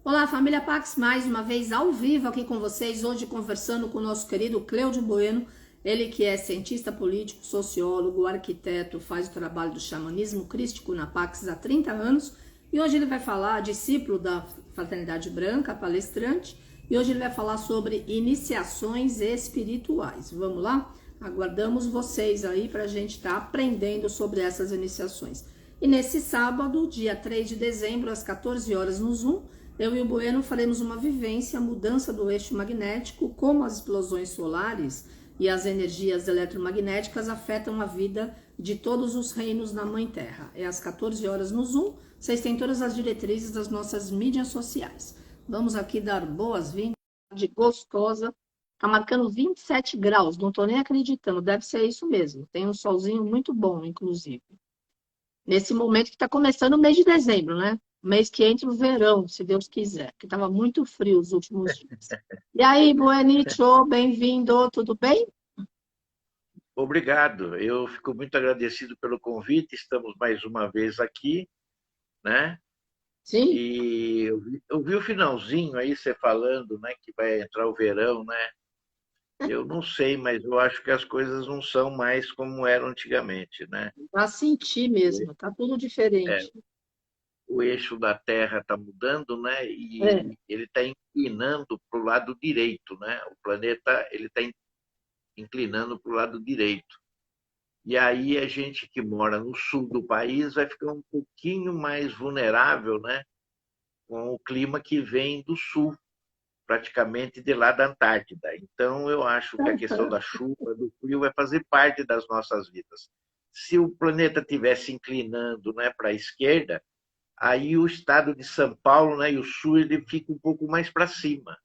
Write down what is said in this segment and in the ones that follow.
Olá, família Pax, mais uma vez ao vivo aqui com vocês, hoje conversando com o nosso querido Cleudio Bueno, ele que é cientista político, sociólogo, arquiteto, faz o trabalho do xamanismo crístico na Pax há 30 anos, e hoje ele vai falar, discípulo da Fraternidade Branca, palestrante, e hoje ele vai falar sobre iniciações espirituais. Vamos lá? Aguardamos vocês aí para a gente estar aprendendo sobre essas iniciações. E nesse sábado, dia 3 de dezembro, às 14 horas no Zoom, eu e o Bueno faremos uma vivência, mudança do eixo magnético, como as explosões solares e as energias eletromagnéticas afetam a vida de todos os reinos na Mãe Terra. É às 14 horas no Zoom, vocês têm todas as diretrizes das nossas mídias sociais. Vamos aqui dar boas-vindas, de gostosa, tá marcando 27 graus, não tô nem acreditando, deve ser isso mesmo, tem um solzinho muito bom, inclusive. Nesse momento que está começando o mês de dezembro, né? Mês que entra o verão, se Deus quiser, que estava muito frio os últimos dias. E aí, Buenicho, bem-vindo, tudo bem? Obrigado. Eu fico muito agradecido pelo convite. Estamos mais uma vez aqui, né? Sim? E eu vi o finalzinho aí você falando, né, que vai entrar o verão, né? Eu não sei, mas eu acho que as coisas não são mais como eram antigamente, né? Já senti mesmo, tá tudo É, diferente. o eixo da Terra está mudando, né? É, E ele está inclinando para o lado direito, né? O planeta ele está inclinando para o lado direito. E aí a gente que mora no sul do país vai ficar um pouquinho mais vulnerável, né, com o clima que vem do sul, praticamente de lá da Antártida. Então eu acho que a questão da chuva, do frio, vai fazer parte das nossas vidas. Se o planeta tivesse inclinando, né, para a esquerda, aí o estado de São Paulo, né, e o sul ele fica um pouco mais para cima,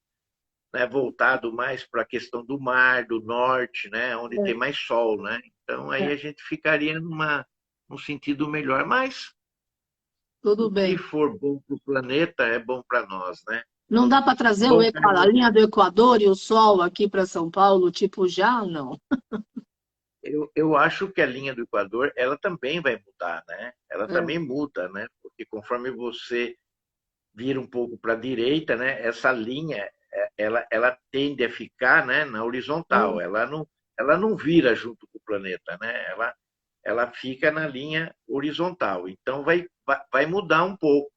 né, voltado mais para a questão do mar, do norte, né, onde tem é, mais sol, né? Então aí é, a gente ficaria num sentido melhor. Mas tudo o que bem. for bom para o planeta é bom para nós, né? Não dá para trazer Bom, a Carlos, linha do Equador e o Sol aqui para São Paulo, tipo já? Não. eu acho que a linha do Equador ela também vai mudar, né? Ela É, também muda, né? Porque conforme você vira um pouco para a direita, né? Essa linha ela tende a ficar, né, na horizontal. é, Ela não vira junto com o planeta, né? Ela fica na linha horizontal. Então vai mudar um pouco,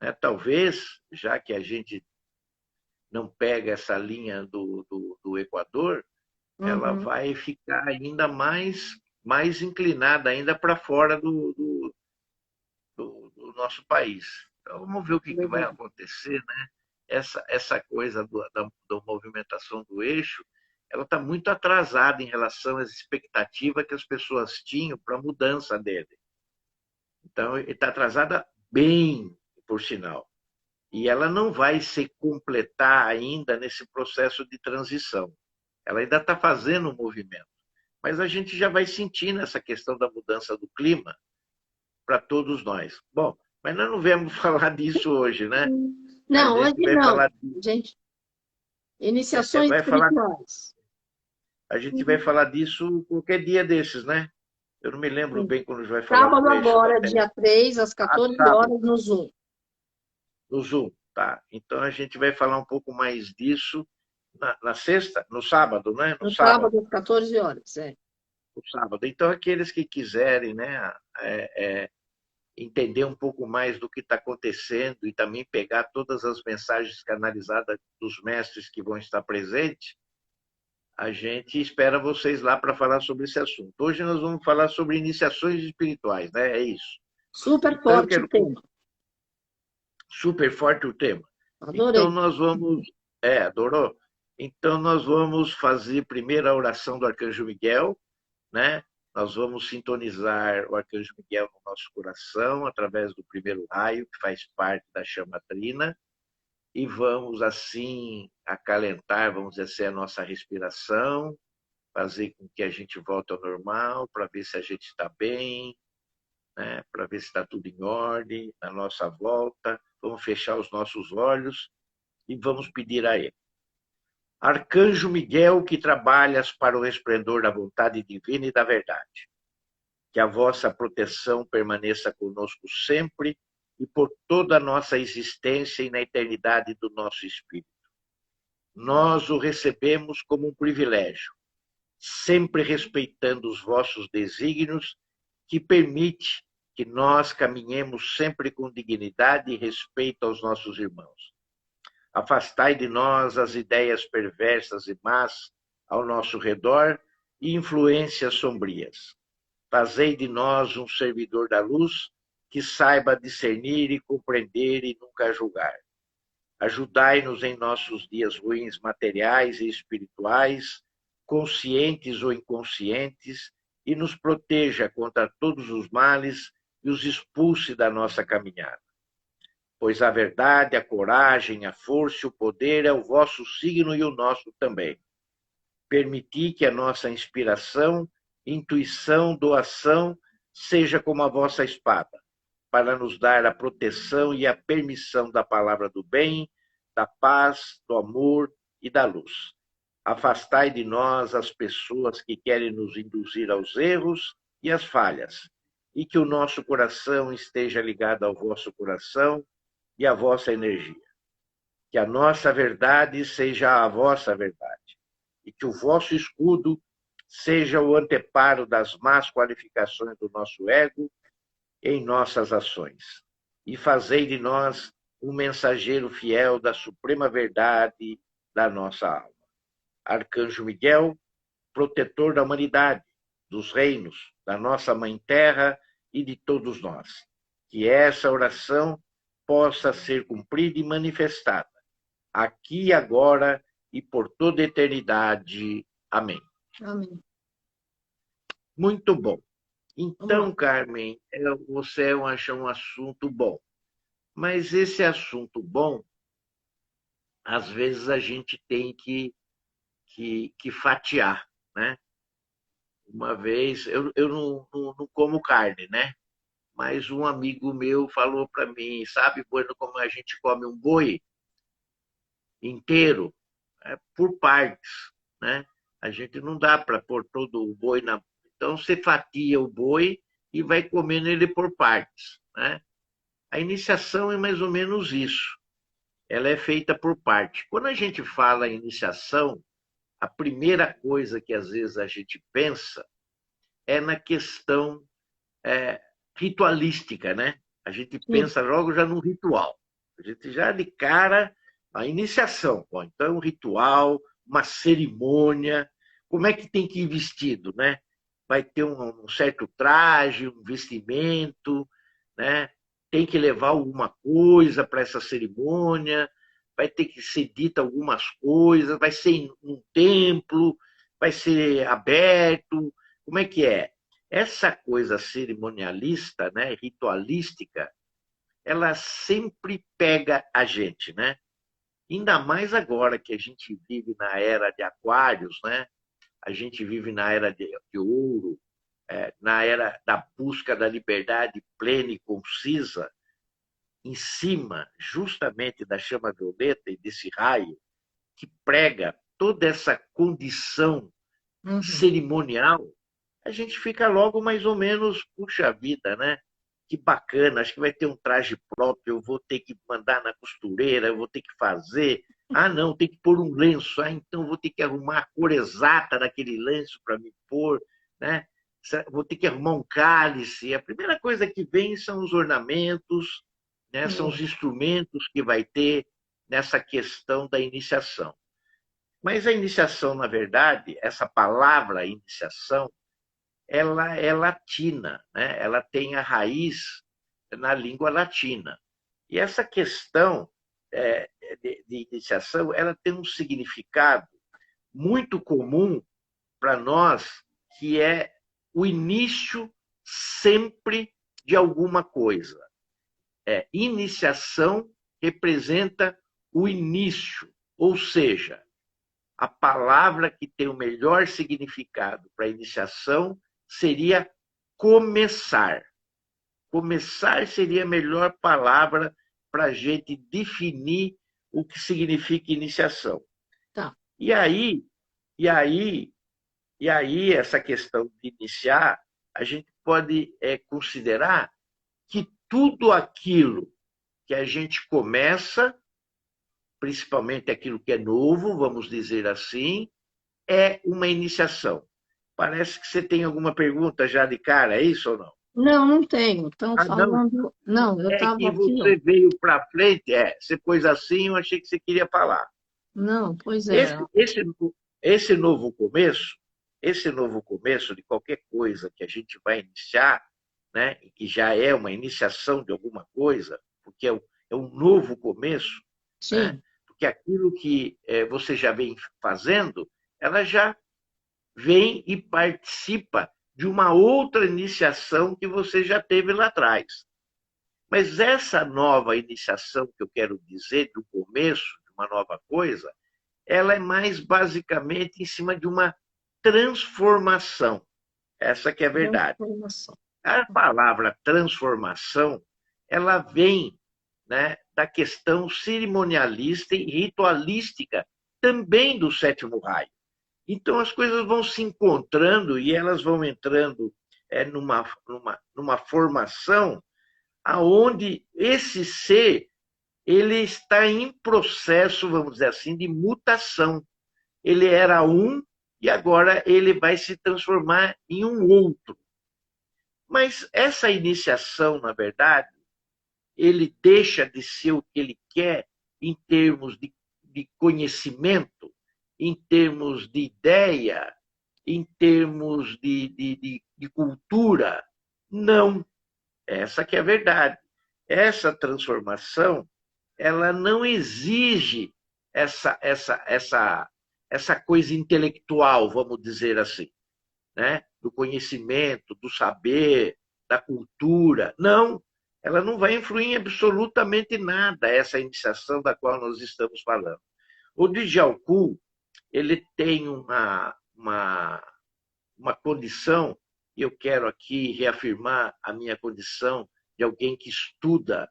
né? Talvez, já que a gente não pega essa linha do Equador, ela uhum, vai ficar ainda mais inclinada ainda para fora do nosso país. Então, vamos ver o que vai legal. acontecer, né? Essa coisa da movimentação do eixo, ela está muito atrasada em relação às expectativas que as pessoas tinham para a mudança dele. Então, ele está atrasada bem, por sinal. E ela não vai se completar ainda nesse processo de transição. Ela ainda está fazendo um movimento. Mas a gente já vai sentindo essa questão da mudança do clima para todos nós. Bom, mas nós não viemos falar disso hoje, né? A Não, gente hoje vai não. falar, Gente, iniciações vai falar, espirituais. a gente vai falar disso qualquer dia desses, né? Eu não me lembro Sim. bem quando vai falar Sábado do eixo da agora, Terra. dia 3 às Ah, 14 sábado, horas no Zoom. no Zoom, tá? Então a gente vai falar um pouco mais disso na sexta, no sábado, né? No No sábado. sábado às 14 horas, é. No sábado. Então aqueles que quiserem, né? Entender um pouco mais do que está acontecendo e também pegar todas as mensagens canalizadas dos mestres que vão estar presentes, a gente espera vocês lá para falar sobre esse assunto. Hoje nós vamos falar sobre iniciações espirituais, né? É isso. Super Então eu forte o quero tema. super forte o tema. Então Adorei. nós vamos, adorou? Então nós vamos fazer primeiro a oração do Arcanjo Miguel, né? Nós vamos sintonizar o Arcanjo Miguel no nosso coração através do primeiro raio, que faz parte da chama trina, e vamos assim acalentar, vamos dizer assim, a nossa respiração, fazer com que a gente volte ao normal, para ver se a gente está bem, né? Para ver se está tudo em ordem na nossa volta. Vamos fechar os nossos olhos e vamos pedir a ele. Arcanjo Miguel, que trabalhas para o resplendor da vontade divina e da verdade, que a vossa proteção permaneça conosco sempre e por toda a nossa existência e na eternidade do nosso espírito. Nós o recebemos como um privilégio, sempre respeitando os vossos desígnios, que permite que nós caminhemos sempre com dignidade e respeito aos nossos irmãos. Afastai de nós as ideias perversas e más ao nosso redor e influências sombrias. Fazei de nós um servidor da luz que saiba discernir e compreender e nunca julgar. Ajudai-nos em nossos dias ruins materiais e espirituais, conscientes ou inconscientes, e nos proteja contra todos os males e os expulse da nossa caminhada. Pois a verdade, a coragem, a força e o poder é o vosso signo e o nosso também. Permiti que a nossa inspiração, intuição, doação seja como a vossa espada, para nos dar a proteção e a permissão da palavra do bem, da paz, do amor e da luz. Afastai de nós as pessoas que querem nos induzir aos erros e às falhas, e que o nosso coração esteja ligado ao vosso coração e à vossa energia. Que a nossa verdade seja a vossa verdade, e que o vosso escudo seja o anteparo das más qualificações do nosso ego em nossas ações. E fazei de nós um mensageiro fiel da suprema verdade da nossa alma. Arcanjo Miguel, protetor da humanidade, dos reinos, da nossa Mãe Terra e de todos nós. Que essa oração possa ser cumprida e manifestada, aqui e agora e por toda a eternidade. Amém. Amém. Muito bom. Então, Carmen, você acha um assunto bom. Mas esse assunto bom, às vezes a gente tem que fatiar, né? Uma vez, eu não como carne, né? Mas um amigo meu falou para mim, sabe, Bueno, como a gente come um boi inteiro? Por partes, né? A gente não dá para pôr todo o boi na... Então, você fatia o boi e vai comendo ele por partes, né? A iniciação é mais ou menos isso. Ela é feita por parte. Quando a gente fala em iniciação, a primeira coisa que às vezes a gente pensa é na questão ritualística, né? A gente pensa logo já no ritual. A gente já de cara, a iniciação. Bom, então é um ritual, uma cerimônia. Como é que tem que ir vestido, né? Vai ter um certo traje, um vestimento, né? Tem que levar alguma coisa para essa cerimônia, vai ter que ser dita algumas coisas, vai ser em um templo, vai ser aberto. Como é que é? Essa coisa cerimonialista, né, ritualística, ela sempre pega a gente, né? Ainda mais agora que a gente vive na era de Aquários, né? A gente vive na era de ouro, na era da busca da liberdade plena e concisa, em cima justamente da chama violeta e desse raio que prega toda essa condição cerimonial, a gente fica logo mais ou menos, puxa vida, né? Que bacana, acho que vai ter um traje próprio, eu vou ter que mandar na costureira, eu vou ter que fazer. Ah, não, tem que pôr um lenço, então vou ter que arrumar a cor exata daquele lenço para me pôr, né? Vou ter que arrumar um cálice. A primeira coisa que vem são os ornamentos, né? São os instrumentos que vai ter nessa questão da iniciação. Mas a iniciação, na verdade, essa palavra iniciação, ela é latina, né? Ela tem a raiz na língua latina. E essa questão de iniciação, ela tem um significado muito comum para nós, que é o início sempre de alguma coisa. Iniciação representa o início, ou seja, a palavra que tem o melhor significado para iniciação seria começar. Começar seria a melhor palavra para a gente definir o que significa iniciação. Tá. E aí, essa questão de iniciar, a gente pode considerar que tudo aquilo que que a gente começa, principalmente aquilo que é novo, vamos dizer assim, é uma iniciação. Parece que você tem alguma pergunta já de cara, é isso ou não? Não, não tenho. Estão Ah, não? falando. Não, eu É estava que aqui, ó. você veio para frente, você pôs assim, eu achei que você queria falar. Não, pois é. Esse, esse, esse novo começo, esse novo começo de qualquer coisa que a gente vai iniciar, né, e que já é uma iniciação de alguma coisa, porque é um novo começo, né, Sim, porque aquilo que você já vem fazendo, ela já vem e participa de uma outra iniciação que você já teve lá atrás. Mas essa nova iniciação que eu quero dizer, do começo de uma nova coisa, ela é mais basicamente em cima de uma transformação. Essa que é a verdade. transformação. A palavra transformação, ela vem, né, da questão cerimonialista e ritualística também do sétimo raio. Então as coisas vão se encontrando e elas vão entrando numa formação aonde esse ser ele está em processo, vamos dizer assim, de mutação. Ele era um e agora ele vai se transformar em um outro. Mas essa iniciação, na verdade, ele deixa de ser o que ele quer em termos de conhecimento, em termos de ideia, em termos de cultura. Não, essa que é a verdade. Essa transformação, ela não exige essa coisa intelectual, vamos dizer assim, né? Do conhecimento, do saber, da cultura. Não, ela não vai influir em absolutamente nada essa iniciação da qual nós estamos falando. O Djalku, ele tem uma condição, e eu quero aqui reafirmar a minha condição de alguém que estuda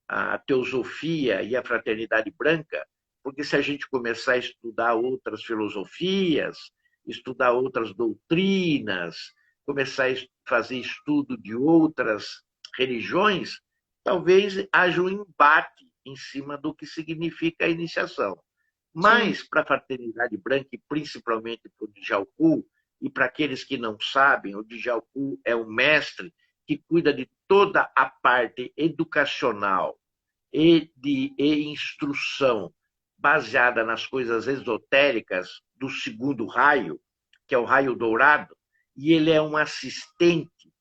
a teosofia e a fraternidade branca, porque se a gente começar a estudar outras filosofias, estudar outras doutrinas, começar a fazer estudo de outras religiões, talvez haja um embate em cima do que significa a iniciação. Sim. Mas para a fraternidade branca, e principalmente para o Djalku, e para aqueles que não sabem, o Djalku é um mestre que cuida de toda a parte educacional e instrução baseada nas coisas esotéricas do segundo raio, que é o raio dourado, e ele é um assistente,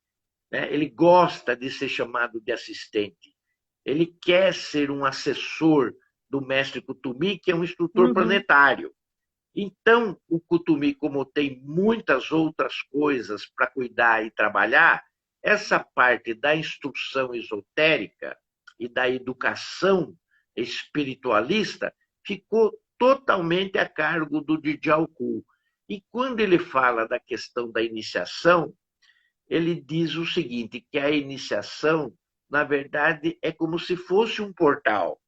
né? Ele gosta de ser chamado de assistente. Ele quer ser um assessor do mestre Kutumi, que é um instrutor Uhum. planetário. Então, o Kutumi, como tem muitas outras coisas para cuidar e trabalhar, essa parte da instrução esotérica e da educação espiritualista ficou totalmente a cargo do Djalku. E quando ele fala da questão da iniciação, ele diz o seguinte, que a iniciação, na verdade, é como se fosse um portal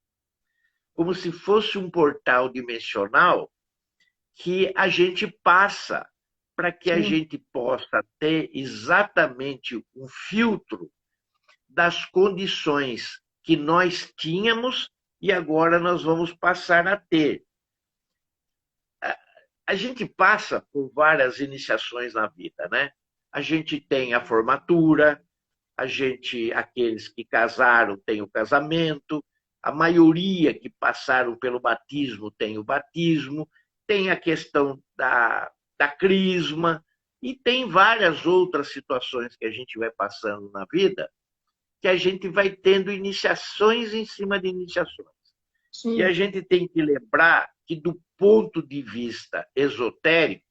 dimensional que a gente passa para que a Sim. gente possa ter exatamente um filtro das condições que nós tínhamos e agora nós vamos passar a ter. A gente passa por várias iniciações na vida, né? A gente tem a formatura, aqueles que casaram têm o casamento, a maioria que passaram pelo batismo tem o batismo, tem a questão da crisma, e tem várias outras situações que a gente vai passando na vida, que a gente vai tendo iniciações em cima de iniciações. E a Sim. gente tem que lembrar que, do ponto de vista esotérico,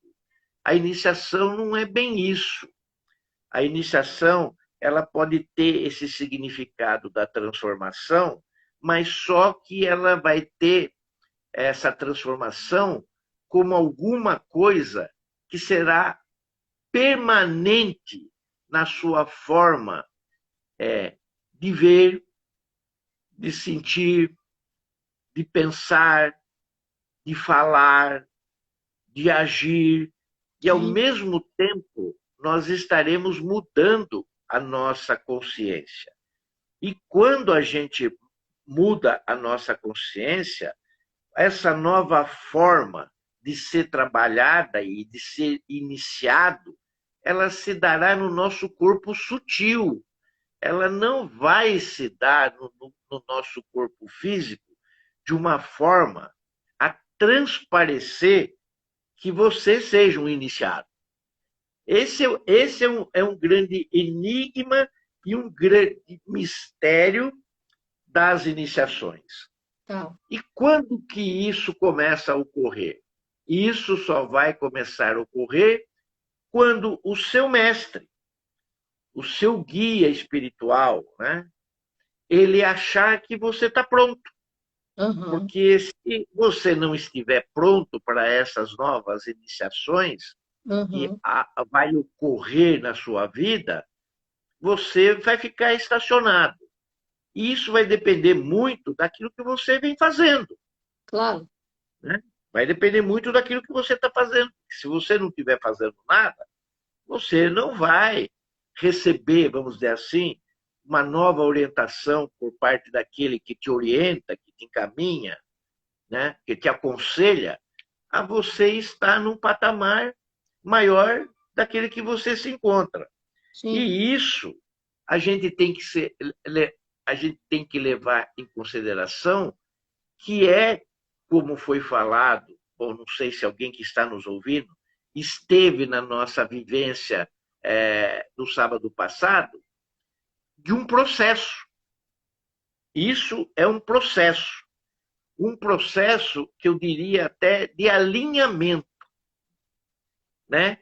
a iniciação não é bem isso. A iniciação ela pode ter esse significado da transformação, mas só que ela vai ter essa transformação como alguma coisa que será permanente na sua forma de ver, de sentir, de pensar, de falar, de agir, e ao Sim. mesmo tempo nós estaremos mudando a nossa consciência. E quando a gente muda a nossa consciência, essa nova forma de ser trabalhada e de ser iniciado, ela se dará no nosso corpo sutil. Ela não vai se dar no nosso corpo físico de uma forma a transparecer que você seja um iniciado. Esse é um grande enigma e um grande mistério das iniciações. Tá. E quando que isso começa a ocorrer? Isso só vai começar a ocorrer quando o seu mestre, o seu guia espiritual, né, ele achar que você está pronto. Uhum. Porque se você não estiver pronto para essas novas iniciações que Uhum. vai ocorrer na sua vida, você vai ficar estacionado. E isso vai depender muito daquilo que você vem fazendo. Claro. Né? Vai depender muito daquilo que você está fazendo. Se você não estiver fazendo nada, você não vai receber, vamos dizer assim, uma nova orientação por parte daquele que te orienta, que te encaminha, né? Que te aconselha a você estar num patamar maior daquele que você se encontra. Sim. E isso a gente tem que a gente tem que levar em consideração que é, como foi falado, ou não sei se alguém que está nos ouvindo esteve na nossa vivência do sábado passado, de um processo. Isso é um processo que eu diria até de alinhamento, né?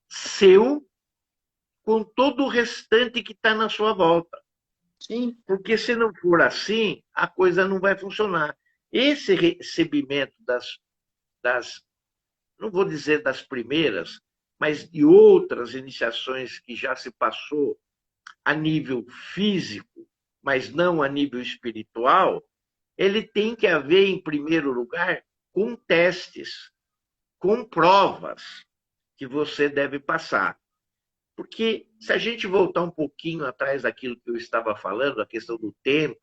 Seu com todo o restante que está na sua volta. Sim. Porque se não for assim, a coisa não vai funcionar. Esse recebimento não vou dizer das primeiras, mas de outras iniciações que já se passou a nível físico, mas não a nível espiritual, ele tem que haver, em primeiro lugar, com testes, com provas que você deve passar. Porque se a gente voltar um pouquinho atrás daquilo que eu estava falando, a questão do tempo,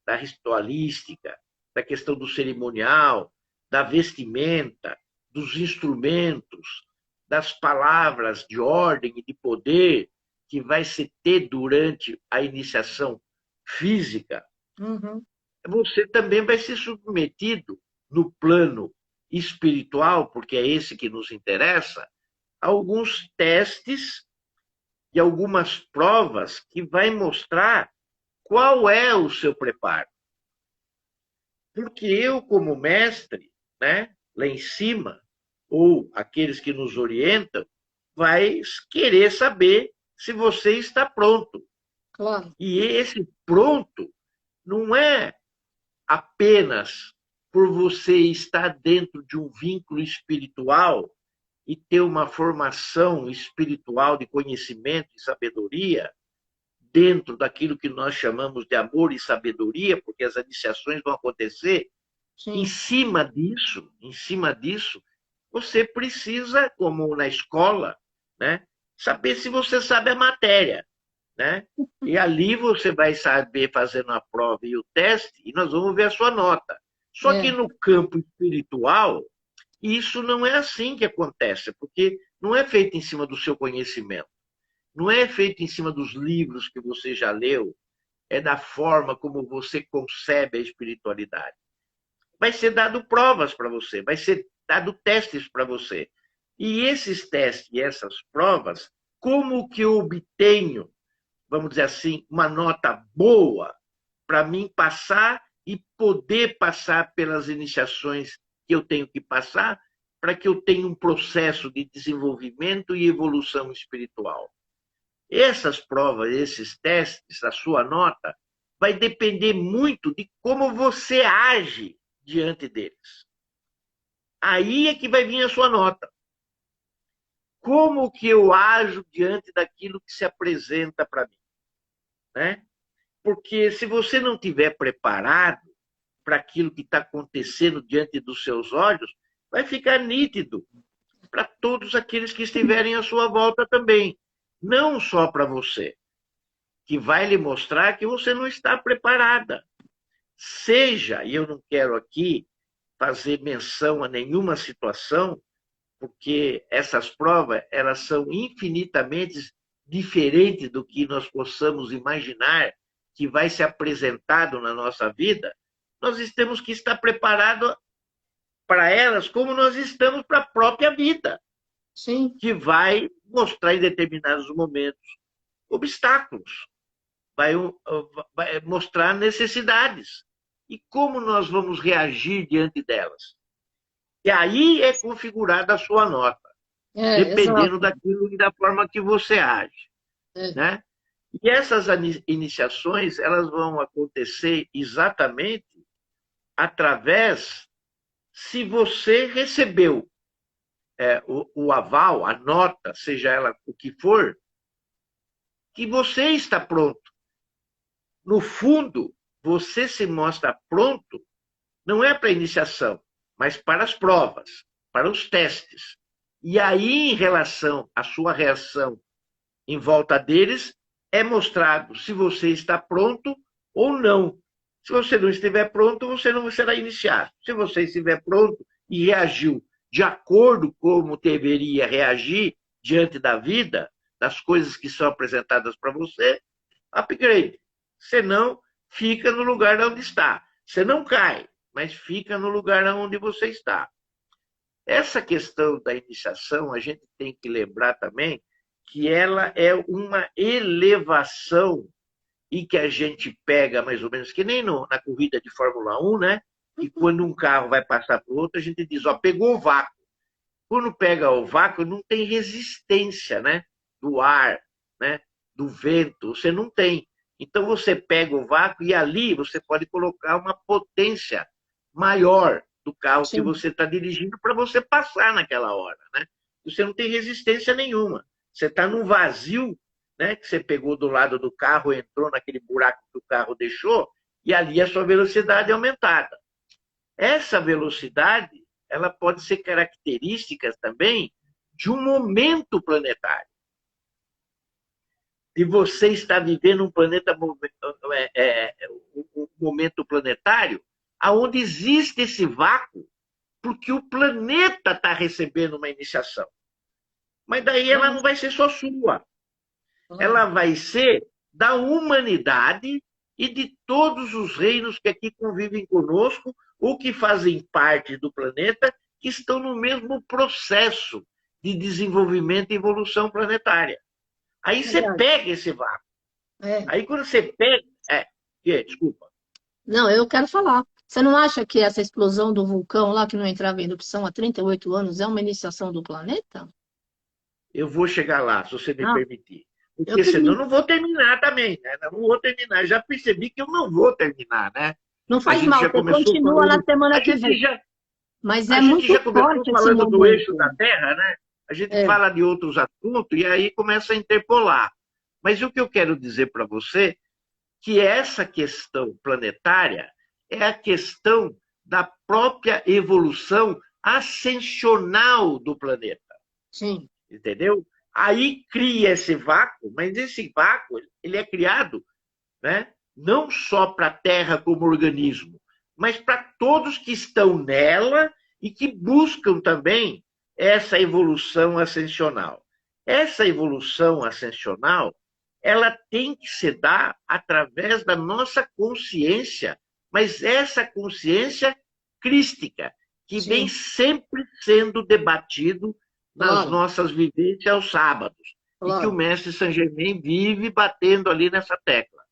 da ritualística, da questão do cerimonial, da vestimenta, dos instrumentos, das palavras de ordem e de poder que vai se ter durante a iniciação física, Uhum. você também vai ser submetido no plano espiritual, porque é esse que nos interessa, a alguns testes e algumas provas que vai mostrar qual é o seu preparo. Porque eu, como mestre, né, lá em cima, ou aqueles que nos orientam, vai querer saber se você está pronto. Claro. E esse pronto não é apenas por você estar dentro de um vínculo espiritual e ter uma formação espiritual de conhecimento e sabedoria dentro daquilo que nós chamamos de amor e sabedoria, porque as iniciações vão acontecer. Sim. Em cima disso, você precisa, como na escola, né, saber se você sabe a matéria, né? E ali você vai saber fazendo a prova e o teste, e nós vamos ver a sua nota. Só que É. no campo espiritual, isso não é assim que acontece, porque não é feito em cima do seu conhecimento, não é feito em cima dos livros que você já leu, é da forma como você concebe a espiritualidade. Vai ser dado provas para você, vai ser dado testes para você. E esses testes e essas provas, como que eu obtenho, vamos dizer assim, uma nota boa para mim passar e poder passar pelas iniciações que eu tenho que passar para que eu tenha um processo de desenvolvimento e evolução espiritual. Essas provas, esses testes, a sua nota, vai depender muito de como você age diante deles. Aí é que vai vir a sua nota. Como que eu ajo diante daquilo que se apresenta para mim, né? Porque se você não tiver preparado para aquilo que está acontecendo diante dos seus olhos, vai ficar nítido para todos aqueles que estiverem à sua volta também. Não só para você, que vai lhe mostrar que você não está preparada. seja, e eu não quero aqui fazer menção a nenhuma situação, porque essas provas elas são infinitamente diferentes do que nós possamos imaginar que vai ser apresentado na nossa vida, nós temos que estar preparados para elas como nós estamos para a própria vida, Sim. que vai mostrar em determinados momentos obstáculos, vai mostrar necessidades e como nós vamos reagir diante delas. E aí é configurada a sua nota, dependendo Exato. daquilo e da forma que você age, É. né? E essas iniciações, elas vão acontecer exatamente através, se você recebeu o aval, a nota, seja ela o que for, que você está pronto. No fundo, você se mostra pronto, não é para a iniciação, mas para as provas, para os testes. E aí, em relação à sua reação em volta deles, é mostrado se você está pronto ou não. Se você não estiver pronto, você não será iniciado. Se você estiver pronto e reagiu de acordo com como deveria reagir diante da vida, das coisas que são apresentadas para você, upgrade. Senão, fica no lugar onde está. Você não cai, mas fica no lugar onde você está. Essa questão da iniciação, a gente tem que lembrar também que ela é uma elevação e que a gente pega mais ou menos que nem na corrida de Fórmula 1, né? E quando um carro vai passar para o outro, a gente diz, ó, pegou o vácuo. Quando pega o vácuo, não tem resistência, né? Do ar, né? Do vento, você não tem. Então você pega o vácuo e ali você pode colocar uma potência maior do carro que Sim. você está dirigindo para você passar naquela hora, né? Você não tem resistência nenhuma. Você está num vazio, né? Que você pegou do lado do carro, entrou naquele buraco que o carro deixou e ali a sua velocidade é aumentada. Essa velocidade, ela pode ser característica também de um momento planetário. De você estar vivendo um planeta, um momento planetário, aonde existe esse vácuo, porque o planeta está recebendo uma iniciação. Mas daí ela não vai ser só sua. Ela vai ser da humanidade e de todos os reinos que aqui convivem conosco ou que fazem parte do planeta, que estão no mesmo processo de desenvolvimento e evolução planetária. Aí você pega esse vácuo. É. Aí quando você pega... desculpa. Não, eu quero falar. Você não acha que essa explosão do vulcão lá, que não entrava em erupção há 38 anos, é uma iniciação do planeta? Eu vou chegar lá, se você me Ah, permitir. eu Porque senão queria. eu não vou terminar também. Né? Não vou terminar. Já percebi que eu não vou terminar, né? Não A faz gente mal, já você começou continua na falando... semana A que gente vem. já, Mas é a gente muito já começou forte esse falando do eixo da momento. Terra, né? A gente É, fala de outros assuntos e aí começa a interpolar. Mas o que eu quero dizer para você que essa questão planetária é a questão da própria evolução ascensional do planeta, sim, entendeu? Aí cria esse vácuo, mas esse vácuo ele é criado, né? Não só para a Terra como organismo, mas para todos que estão nela e que buscam também essa evolução ascensional. Essa evolução ascensional, ela tem que se dar através da nossa consciência, mas essa consciência crística, que vem sim, sempre sendo debatido nas claro, nossas vivências aos sábados, e que o claro. mestre Saint Germain vive batendo ali nessa tecla.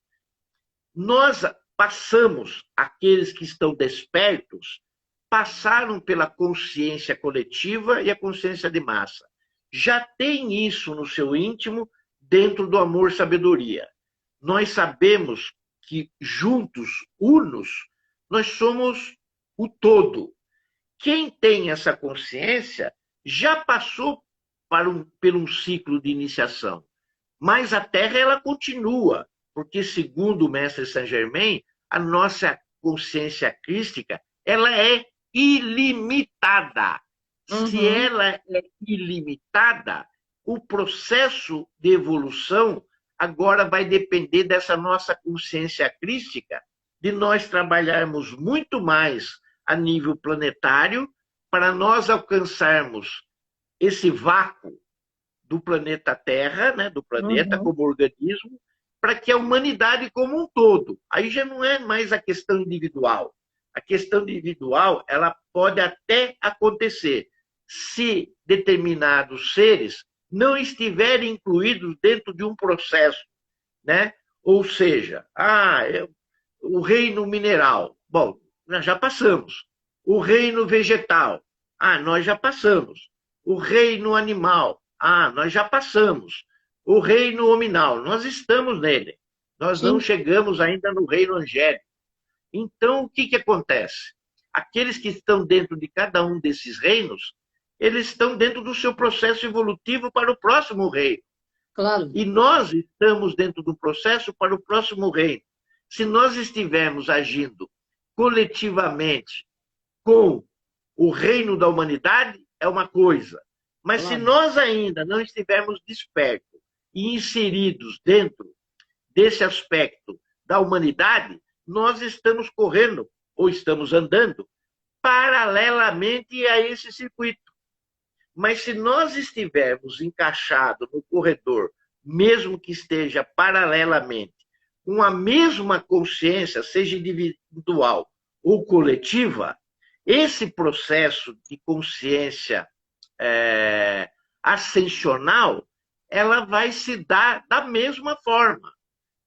Nós passamos, aqueles que estão despertos, passaram pela consciência coletiva e a consciência de massa. Já tem isso no seu íntimo, dentro do amor-sabedoria. Nós sabemos que juntos, unos, nós somos o todo. Quem tem essa consciência já passou por um ciclo de iniciação, mas a Terra ela continua, porque segundo o mestre Saint Germain, a nossa consciência crística ela é ilimitada. Se Uhum, ela é ilimitada, o processo de evolução agora vai depender dessa nossa consciência crística de nós trabalharmos muito mais a nível planetário para nós alcançarmos esse vácuo do planeta Terra, né, do planeta Uhum. como organismo, para que a humanidade como um todo, aí já não é mais a questão individual. A questão individual, ela pode até acontecer se determinados seres não estiverem incluídos dentro de um processo, né? Ou seja, o reino mineral, bom, nós já passamos. O reino vegetal, nós já passamos. O reino animal, nós já passamos. O reino hominal, nós estamos nele. Nós não Sim, chegamos ainda no reino angélico. Então, o que, que acontece? Aqueles que estão dentro de cada um desses reinos, eles estão dentro do seu processo evolutivo para o próximo reino. claro. E nós estamos dentro do processo para o próximo reino. Se nós estivermos agindo coletivamente com o reino da humanidade, é uma coisa. Mas se Claro. nós ainda não estivermos despertos e inseridos dentro desse aspecto da humanidade, nós estamos correndo ou estamos andando paralelamente a esse circuito. Mas se nós estivermos encaixados no corredor, mesmo que esteja paralelamente, com a mesma consciência, seja individual ou coletiva, esse processo de consciência ascensional, ela vai se dar da mesma forma,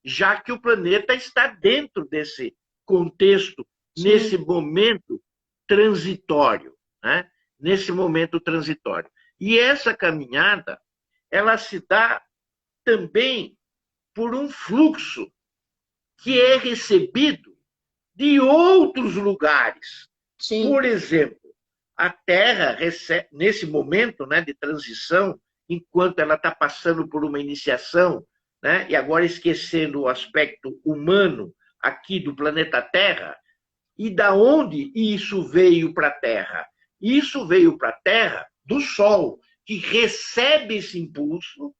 já que o planeta está dentro desse contexto, Sim, nesse momento transitório, né? Nesse momento transitório. E essa caminhada, ela se dá também por um fluxo que é recebido de outros lugares. sim. Por exemplo, a Terra recebe, nesse momento, né, de transição, enquanto ela está passando por uma iniciação, né, e agora esquecendo o aspecto humano aqui do planeta Terra, e da onde isso veio para a Terra? Isso veio para a Terra do Sol, que recebe esse impulso,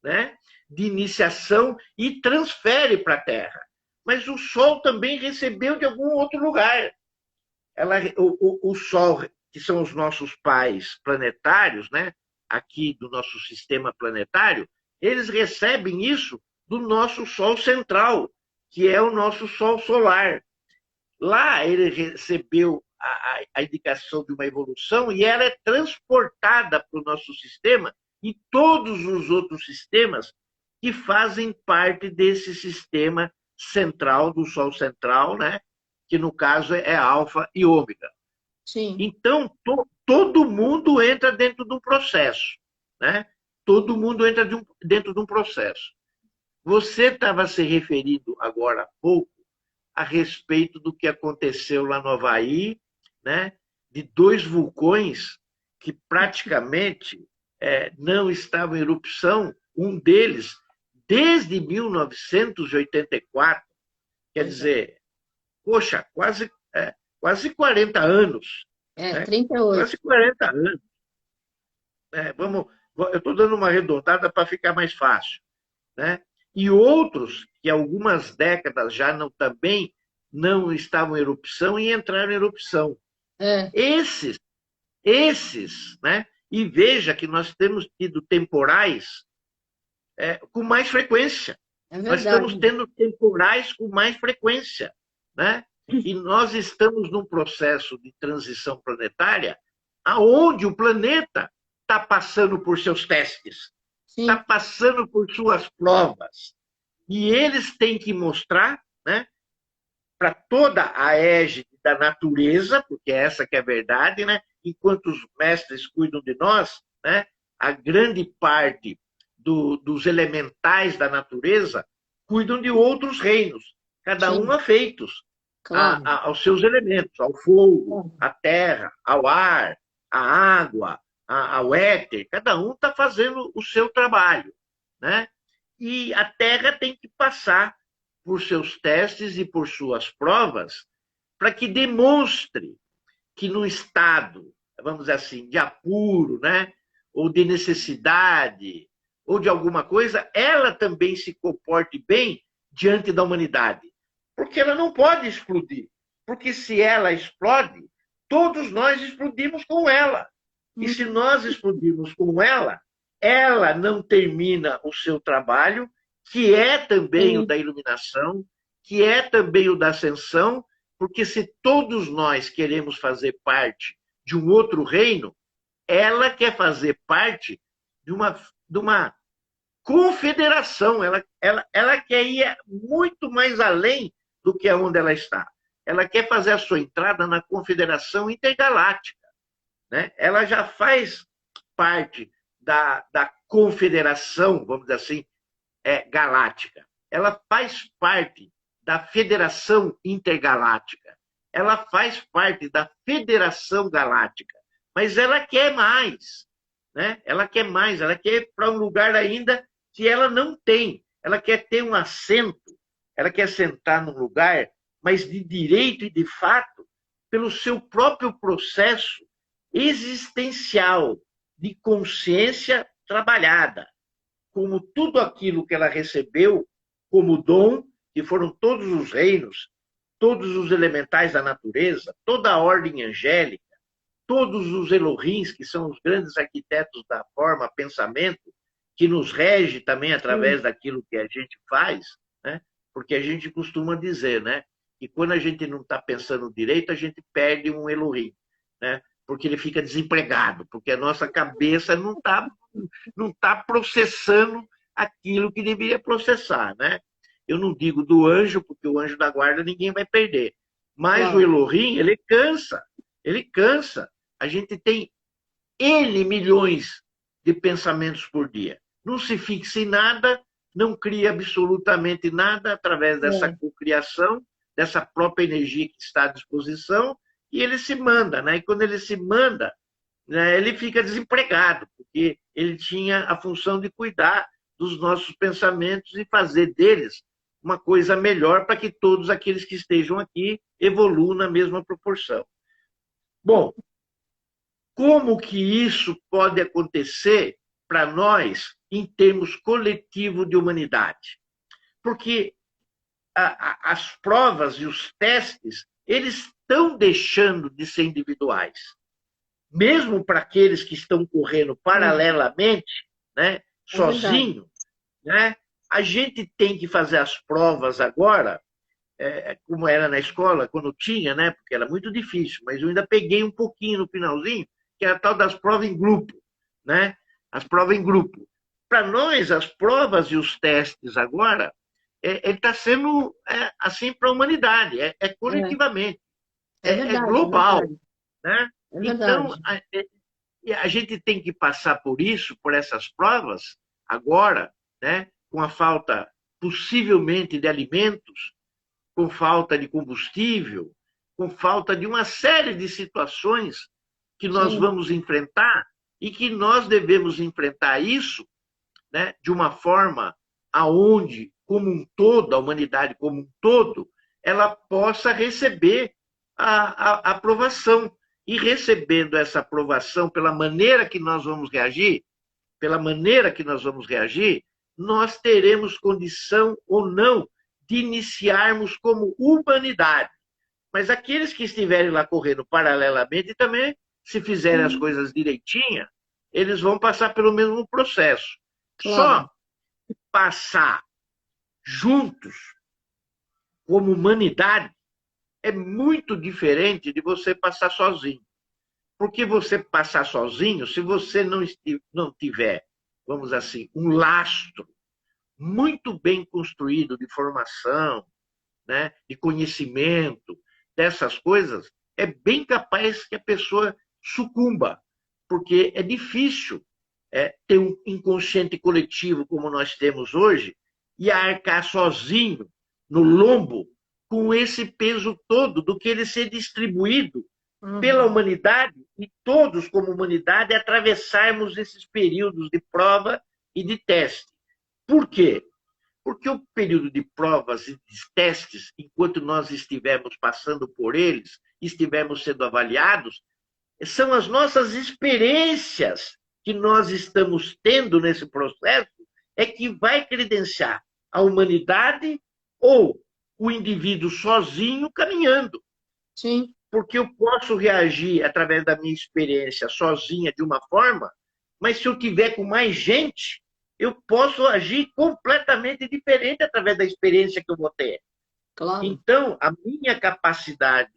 né, de iniciação e transfere para a Terra. Mas o Sol também recebeu de algum outro lugar. O Sol, que são os nossos pais planetários, né, aqui do nosso sistema planetário, eles recebem isso do nosso Sol central, que é o nosso Sol solar. Lá ele recebeu a indicação de uma evolução e ela é transportada para o nosso sistema e todos os outros sistemas que fazem parte desse sistema central, do Sol central, né? Que no caso é alfa e ômega. Sim. Então, todo mundo entra dentro de um processo, né? Todo mundo entra dentro de um processo. Você estava se referindo agora há pouco a respeito do que aconteceu lá no Havaí, né? De dois vulcões que praticamente não estavam em erupção, um deles desde 1984, quer Pois é. dizer, poxa, quase 40 anos, É, né? 38. Quase 40 anos. Eu estou dando uma arredondada para ficar mais fácil, né? E outros que algumas décadas já também não estavam em erupção e entraram em erupção. É, Esses, né? E veja que nós temos tido temporais com mais frequência. é Nós estamos verdade. tendo temporais com mais frequência, né? E nós estamos num processo de transição planetária aonde o planeta está passando por seus testes, está Sim, passando por suas provas. E eles têm que mostrar, né, para toda a égide da natureza, porque essa que é a verdade, né? Enquanto os mestres cuidam de nós, né, a grande parte dos elementais da natureza cuidam de outros reinos, cada um sim, afeitos claro. aos seus elementos, ao fogo, Claro. à terra, ao ar, à água, ao éter, cada um está fazendo o seu trabalho, né? E a terra tem que passar por seus testes e por suas provas para que demonstre que no estado, vamos dizer assim, de apuro, né? Ou de necessidade, ou de alguma coisa, ela também se comporte bem diante da humanidade. Porque ela não pode explodir. Porque se ela explode, todos nós explodimos com ela. E se nós explodirmos com ela não termina o seu trabalho, que é também o da iluminação, que é também o da ascensão, porque se todos nós queremos fazer parte de um outro reino, ela quer fazer parte de uma confederação. Ela quer ir muito mais além do que onde ela está. Ela quer fazer a sua entrada na Confederação Intergaláctica. Né? Ela já faz parte da confederação, vamos dizer assim, galáctica. Ela faz parte da Federação Intergaláctica. Ela faz parte da Federação Galáctica. Mas ela quer mais. Né? Ela quer mais, ela quer ir para um lugar ainda que ela não tem. Ela quer ter um assento, ela quer sentar num lugar, mas de direito e de fato, pelo seu próprio processo existencial de consciência trabalhada, como tudo aquilo que ela recebeu como dom, que foram todos os reinos, todos os elementais da natureza, toda a ordem angélica, todos os Elohims, que são os grandes arquitetos da forma, pensamento, que nos rege também através daquilo que a gente faz, né? Porque a gente costuma dizer, né, que quando a gente não está pensando direito, a gente perde um Elohim, né? Porque ele fica desempregado, porque a nossa cabeça não tá processando aquilo que deveria processar, né? Eu não digo do anjo, porque o anjo da guarda ninguém vai perder, mas o Elohim, ele cansa, ele cansa. A gente tem N milhões de pensamentos por dia. Não se fixa em nada, não cria absolutamente nada através dessa cocriação, dessa própria energia que está à disposição, e ele se manda, né? E quando ele se manda, né, ele fica desempregado, porque ele tinha a função de cuidar dos nossos pensamentos e fazer deles uma coisa melhor para que todos aqueles que estejam aqui evoluam na mesma proporção. Bom, como que isso pode acontecer para nós em termos coletivo de humanidade? Porque as provas e os testes, eles estão deixando de ser individuais. Mesmo para aqueles que estão correndo paralelamente, né, sozinho, né, a gente tem que fazer as provas agora, como era na escola, quando tinha, né, porque era muito difícil, mas eu ainda peguei um pouquinho no finalzinho, que era a tal das provas em grupo, né? As provas em grupo. Para nós, as provas e os testes agora, ele está sendo assim para a humanidade, coletivamente, verdade, global. Né? Então, a gente tem que passar por isso, por essas provas, agora, né? Com a falta, possivelmente, de alimentos, com falta de combustível, com falta de uma série de situações que nós vamos enfrentar e que nós devemos enfrentar isso, né, de uma forma aonde, como um todo, a humanidade como um todo, ela possa receber a aprovação. E recebendo essa aprovação pela maneira que nós vamos reagir, nós teremos condição ou não de iniciarmos como humanidade. Mas aqueles que estiverem lá correndo paralelamente também, se fizerem as coisas direitinha, eles vão passar pelo mesmo processo. Só passar juntos, como humanidade, é muito diferente de você passar sozinho. Porque você passar sozinho, se você não tiver, vamos assim, um lastro muito bem construído de formação, né, de conhecimento, dessas coisas, é bem capaz que a pessoa sucumba, porque é difícil ter um inconsciente coletivo como nós temos hoje e arcar sozinho, no lombo, com esse peso todo do que ele ser distribuído pela humanidade e todos, como humanidade, atravessarmos esses períodos de prova e de teste. Por quê? Porque o período de provas e de testes, enquanto nós estivermos passando por eles, estivermos sendo avaliados, são as nossas experiências que nós estamos tendo nesse processo, é que vai credenciar a humanidade ou o indivíduo sozinho caminhando. Sim. Porque eu posso reagir através da minha experiência sozinha de uma forma, mas se eu tiver com mais gente, eu posso agir completamente diferente através da experiência que eu vou ter. Claro. Então, a minha capacidade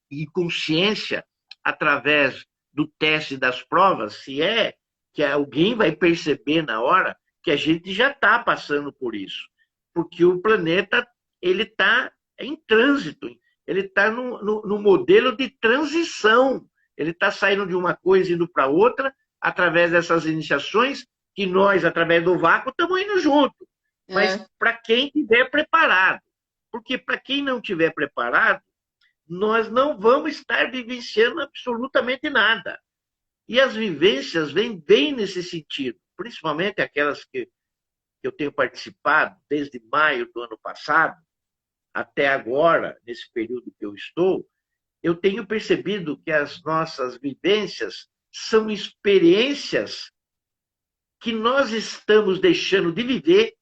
e consciência, através do teste das provas, se é que alguém vai perceber na hora que a gente já está passando por isso. Porque o planeta ele está em trânsito, ele está no modelo de transição. Ele está saindo de uma coisa e indo para outra, através dessas iniciações, que nós, através do vácuo, estamos indo junto. Mas para quem estiver preparado. Porque para quem não estiver preparado, nós não vamos estar vivenciando absolutamente nada. E as vivências vêm bem nesse sentido, principalmente aquelas que eu tenho participado desde maio do ano passado, até agora, nesse período que eu estou, eu tenho percebido que as nossas vivências são experiências que nós estamos deixando de viver.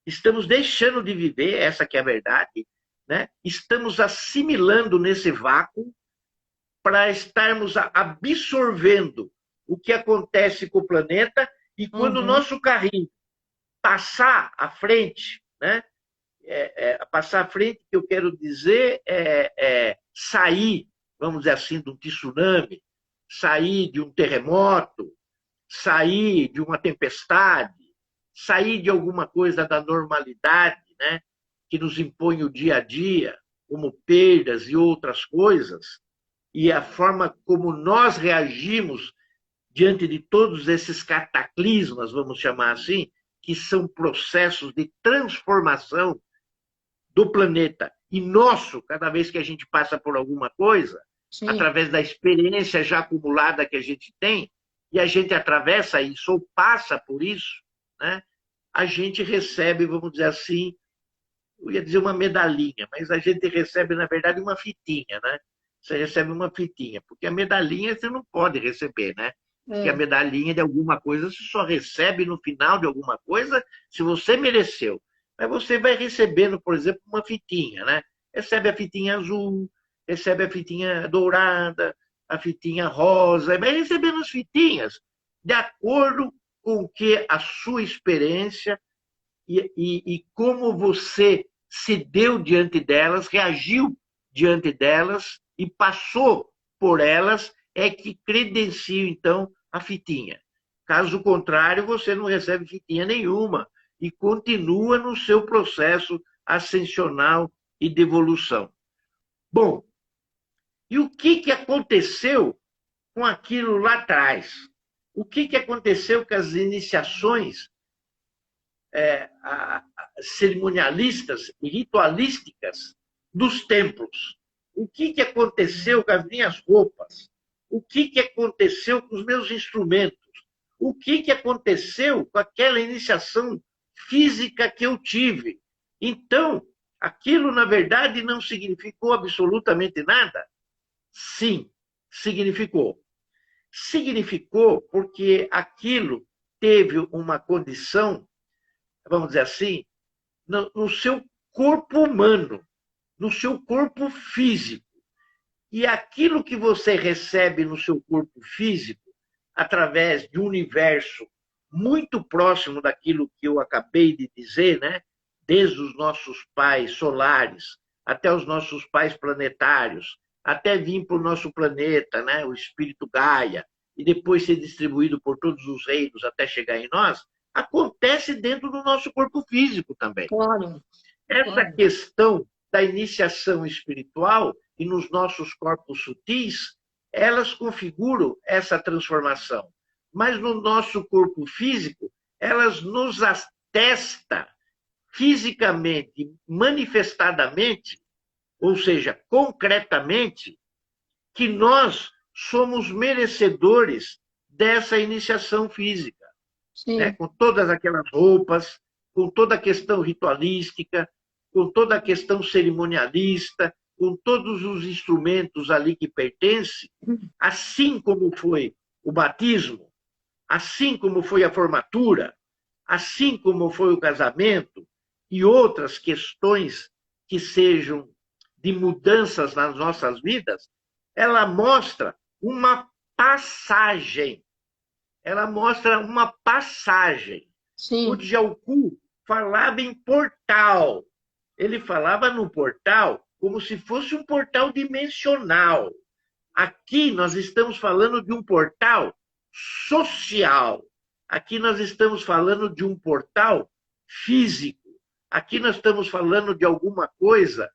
Estamos deixando de viver, essa que é a verdade, né? Estamos assimilando nesse vácuo para estarmos absorvendo o que acontece com o planeta e quando o nosso carrinho passar à frente, né? Passar à frente, que eu quero dizer sair, vamos dizer assim, de um tsunami, sair de um terremoto, sair de uma tempestade, sair de alguma coisa da normalidade, né, que nos impõe o dia a dia, como perdas e outras coisas, e a forma como nós reagimos diante de todos esses cataclismas, vamos chamar assim, que são processos de transformação do planeta e nosso, cada vez que a gente passa por alguma coisa, sim, através da experiência já acumulada que a gente tem, e a gente atravessa isso ou passa por isso, né? A gente recebe, vamos dizer assim, eu ia dizer uma medalhinha, mas a gente recebe, na verdade, uma fitinha, né? Você recebe uma fitinha, porque a medalhinha você não pode receber, né? Porque a medalhinha de alguma coisa você só recebe no final de alguma coisa se você mereceu. Mas você vai recebendo, por exemplo, uma fitinha, né? Recebe a fitinha azul, recebe a fitinha dourada, a fitinha rosa, vai recebendo as fitinhas de acordo com o que a sua experiência e como você se deu diante delas, reagiu diante delas e passou por elas, é que credencia, então, a fitinha. Caso contrário, você não recebe fitinha nenhuma e continua no seu processo ascensional e de evolução. Bom, e o que aconteceu com aquilo lá atrás? O que aconteceu com as iniciações cerimonialistas e ritualísticas dos templos? O que aconteceu com as minhas roupas? O que aconteceu com os meus instrumentos? O que aconteceu com aquela iniciação física que eu tive? Então, aquilo, na verdade, não significou absolutamente nada? Sim, significou. Significou porque aquilo teve uma condição, vamos dizer assim, no seu corpo humano, no seu corpo físico. E aquilo que você recebe no seu corpo físico, através de um universo muito próximo daquilo que eu acabei de dizer, né? Desde os nossos pais solares até os nossos pais planetários, até vir para o nosso planeta, né? O espírito Gaia, e depois ser distribuído por todos os reinos até chegar em nós, acontece dentro do nosso corpo físico também. Claro. Essa questão da iniciação espiritual e nos nossos corpos sutis, elas configuram essa transformação. Mas no nosso corpo físico, elas nos atestam fisicamente, manifestadamente, ou seja, concretamente, que nós somos merecedores dessa iniciação física. Né? Com todas aquelas roupas, com toda a questão ritualística, com toda a questão cerimonialista, com todos os instrumentos ali que pertencem, assim como foi o batismo, assim como foi a formatura, assim como foi o casamento, e outras questões que sejam de mudanças nas nossas vidas, ela mostra uma passagem. Ela mostra uma passagem. O Sim. Djalku falava em portal. Ele falava no portal como se fosse um portal dimensional. Aqui nós estamos falando de um portal social. Aqui nós estamos falando de um portal físico. Aqui nós estamos falando de alguma coisa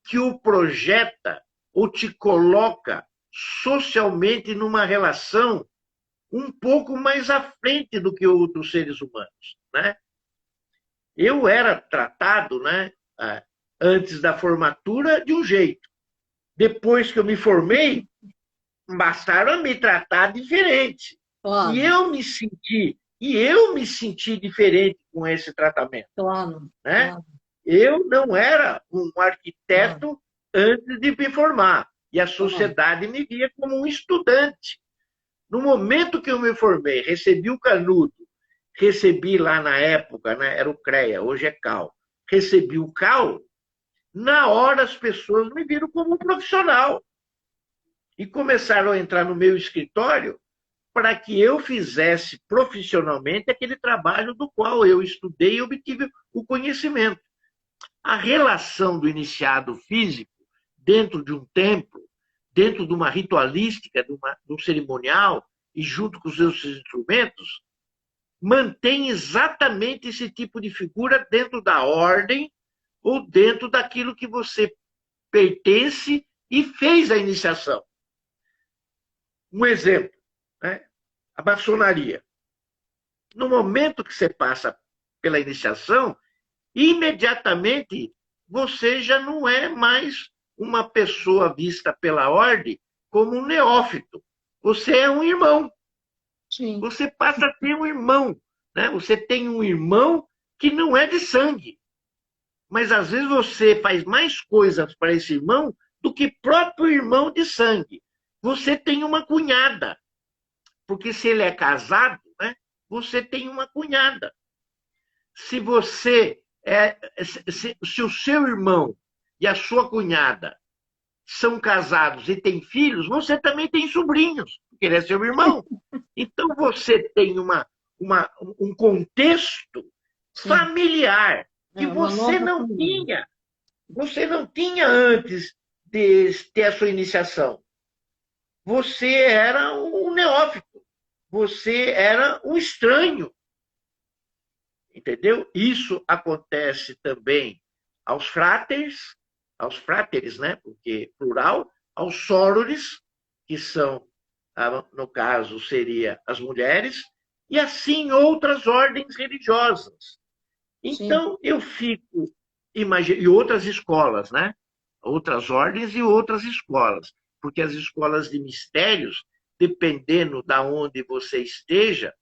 que o projeta ou te coloca socialmente numa relação um pouco mais à frente do que outros seres humanos, né? Eu era tratado, né, antes da formatura de um jeito. Depois que eu me formei, passaram a me tratar diferente. Claro, E eu me senti diferente com esse tratamento, claro, né? claro, Eu não era um claro, arquiteto antes de me formar, e a claro. sociedade me via como um estudante. No momento que eu me formei, recebi o canudo, recebi lá na época, né, era o CREA, hoje é CAL, recebi o CAL, na hora as pessoas me viram como um profissional e começaram a entrar no meu escritório para que eu fizesse profissionalmente aquele trabalho do qual eu estudei e obtive o conhecimento. A relação do iniciado físico dentro de um templo, dentro de uma ritualística, de um cerimonial, e junto com os seus instrumentos, mantém exatamente esse tipo de figura dentro da ordem ou dentro daquilo que você pertence e fez a iniciação. Um exemplo, né? A maçonaria. No momento que você passa pela iniciação, imediatamente você já não é mais uma pessoa vista pela ordem como um neófito. Você é um irmão. Sim. Você passa a ter um irmão. Né? Você tem um irmão que não é de sangue. Mas às vezes você faz mais coisas para esse irmão do que próprio irmão de sangue. Você tem uma cunhada. Porque se ele é casado, né, você tem uma cunhada. Se você se o seu irmão e a sua cunhada são casados e têm filhos, você também tem sobrinhos, porque ele é seu irmão. Então você tem um contexto Sim. familiar que Uma você nova não família. tinha. Você não tinha antes de ter a sua iniciação. Você era um neófito. Você era um estranho. Entendeu? Isso acontece também aos fráteres, né? Porque plural, aos sorores, que são, no caso, seria as mulheres, e assim outras ordens religiosas. Sim. Então, eu fico imaginando, e outras escolas, né? Outras ordens e outras escolas, porque as escolas de mistérios, dependendo da onde você esteja,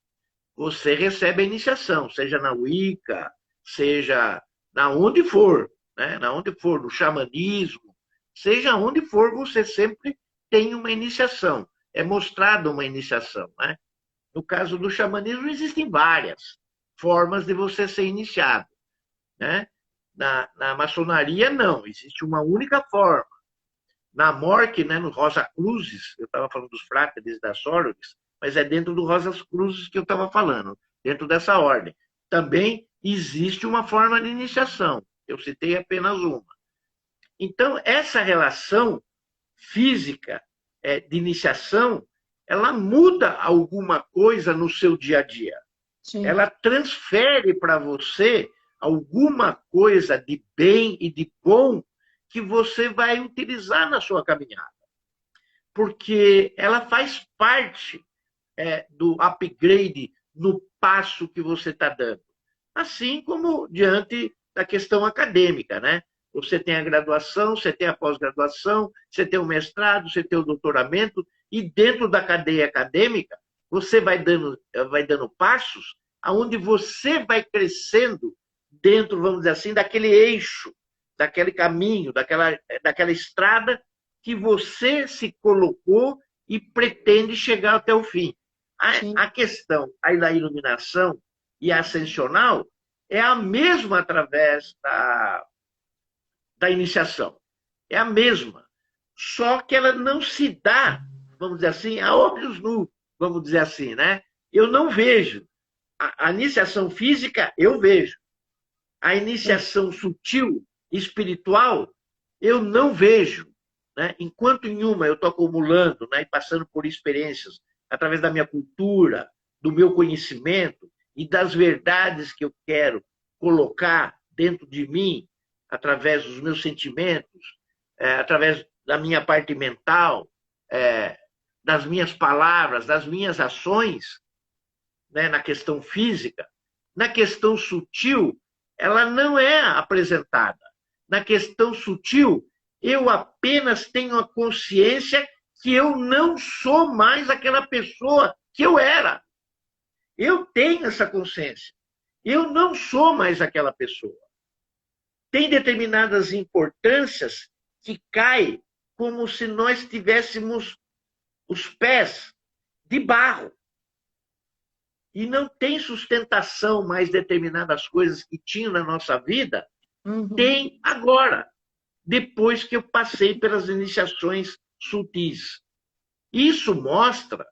você recebe a iniciação, seja na Wicca, seja na onde for, né? Na onde for, no xamanismo, seja onde for, você sempre tem uma iniciação. É mostrada uma iniciação, né? No caso do xamanismo, existem várias formas de você ser iniciado, né? Na maçonaria, não, existe uma única forma. Na Morque, né, no Rosa Cruzes, eu estava falando dos fráteres das sorores, mas é dentro do Rosas Cruzes que eu estava falando, dentro dessa ordem. Também existe uma forma de iniciação, eu citei apenas uma. Então, essa relação física de iniciação, ela muda alguma coisa no seu dia a dia. Sim. Ela transfere para você alguma coisa de bem e de bom que você vai utilizar na sua caminhada. Porque ela faz parte do upgrade no passo que você está dando. Assim como diante da questão acadêmica, né? Você tem a graduação, você tem a pós-graduação, você tem o mestrado, você tem o doutoramento, e dentro da cadeia acadêmica, você vai dando passos aonde você vai crescendo dentro, vamos dizer assim, daquele eixo, daquele caminho, daquela estrada que você se colocou e pretende chegar até o fim. Sim. A questão aí da iluminação e a ascensional, é a mesma através da iniciação. É a mesma. Só que ela não se dá, vamos dizer assim, a olhos nus, vamos dizer assim, né? Eu não vejo. A iniciação física, eu vejo. A iniciação sutil, espiritual, eu não vejo. Né? Enquanto em uma eu estou acumulando, né, e passando por experiências através da minha cultura, do meu conhecimento e das verdades que eu quero colocar dentro de mim, através dos meus sentimentos, através da minha parte mental, das minhas palavras, das minhas ações, né, na questão física, na questão sutil, ela não é apresentada. Na questão sutil, eu apenas tenho a consciência que eu não sou mais aquela pessoa que eu era. Eu tenho essa consciência. Eu não sou mais aquela pessoa. Tem determinadas importâncias que caem como se nós tivéssemos os pés de barro. E não tem sustentação mais determinadas coisas que tinham na nossa vida, tem agora, depois que eu passei pelas iniciações sutis. Isso mostra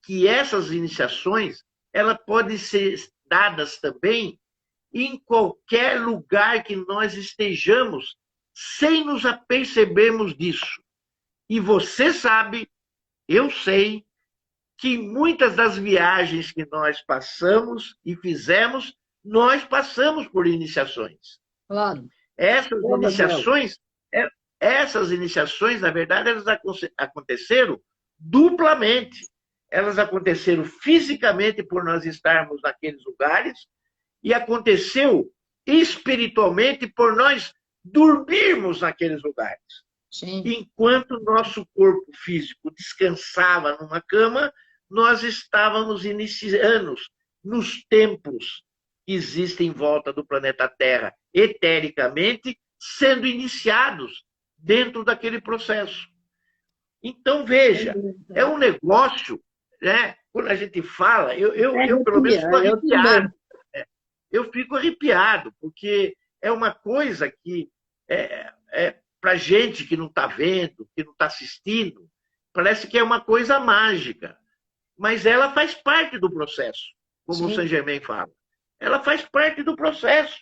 que essas iniciações elas podem ser dadas também em qualquer lugar que nós estejamos, sem nos apercebermos disso. E você sabe, eu sei, que muitas das viagens que nós passamos e fizemos, nós passamos por iniciações. Claro. Essas iniciações, na verdade, elas aconteceram duplamente. Elas aconteceram fisicamente por nós estarmos naqueles lugares e aconteceu espiritualmente por nós dormirmos naqueles lugares. Sim. Enquanto nosso corpo físico descansava numa cama, nós estávamos iniciando nos templos que existem em volta do planeta Terra, etericamente, sendo iniciados dentro daquele processo. Então, veja, é um negócio, né? Quando a gente fala, eu pelo menos fico arrepiado. Eu fico arrepiado, porque é uma coisa que para gente que não está vendo, que não está assistindo, parece que é uma coisa mágica. Mas ela faz parte do processo, como o Saint-Germain fala. Ela faz parte do processo.